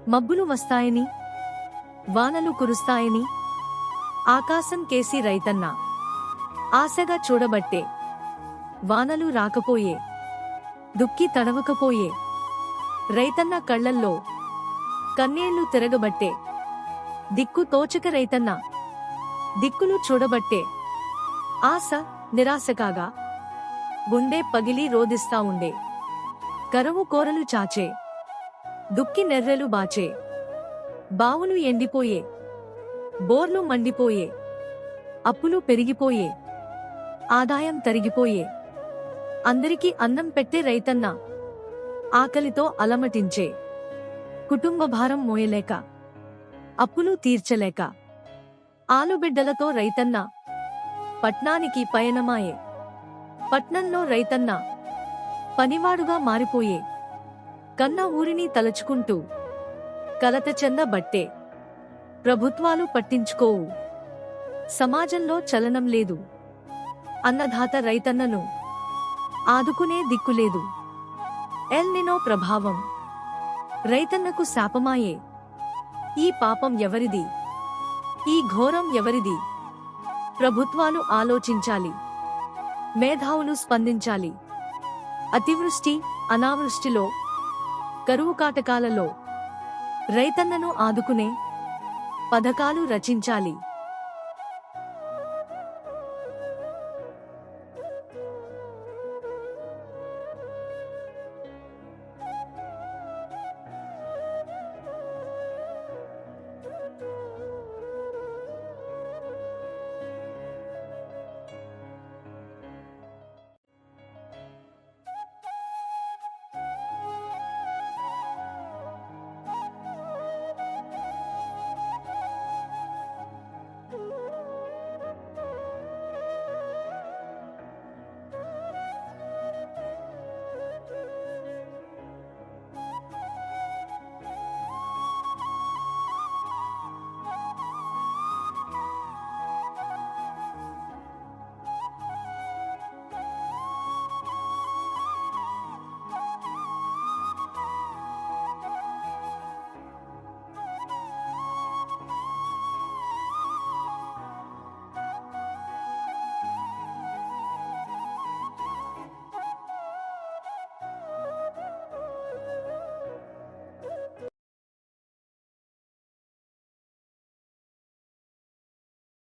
మబ్బులు వస్తాయని, వానలు కురుస్తాయని ఆకాశం కేసి రైతన్న ఆశగా చూడబట్టే వానలు రాకపోయే, దుక్కి తడవకపోయే. రైతన్న కళ్లల్లో కన్నీళ్లు తిరగబట్టే, దిక్కు తోచక రైతన్న దిక్కులు చూడబట్టే ఆశ నిరాశకాగా గుండె పగిలి రోదిస్తా ఉండే. కరువు కోరలు చాచే, దుక్కి నెర్రెలు బాచే, బావులు ఎండిపోయే, బోర్లు మండిపోయే, అప్పులు పెరిగిపోయే, ఆదాయం తరిగిపోయే. అందరికీ అన్నం పెట్టే రైతన్న ఆకలితో అలమటించే. కుటుంబ భారం మోయలేక, అప్పులు తీర్చలేక ఆలుబిడ్డలతో రైతన్న పట్నానికి పయనమాయే. పట్నంలో రైతన్న పనివాడుగా మారిపోయే. కన్న ఊరిని తలచుకుంటూ కలత చెందబట్టే. ప్రభుత్వాలు పట్టించుకోవు, సమాజంలో చలనం లేదు. అన్నదాత రైతన్నను ఆదుకునే దిక్కులేదు. ఎల్ నినో ప్రభావం రైతన్నకు శాపమాయే. ఈ పాపం ఎవరిది? ఈ ఘోరం ఎవరిది? ప్రభుత్వాలు ఆలోచించాలి, మేధావులు స్పందించాలి. అతివృష్టి, అనావృష్టిలో, కరువు కాటకాలలో రైతన్నను ఆదుకునే పథకాలు రచించాలి.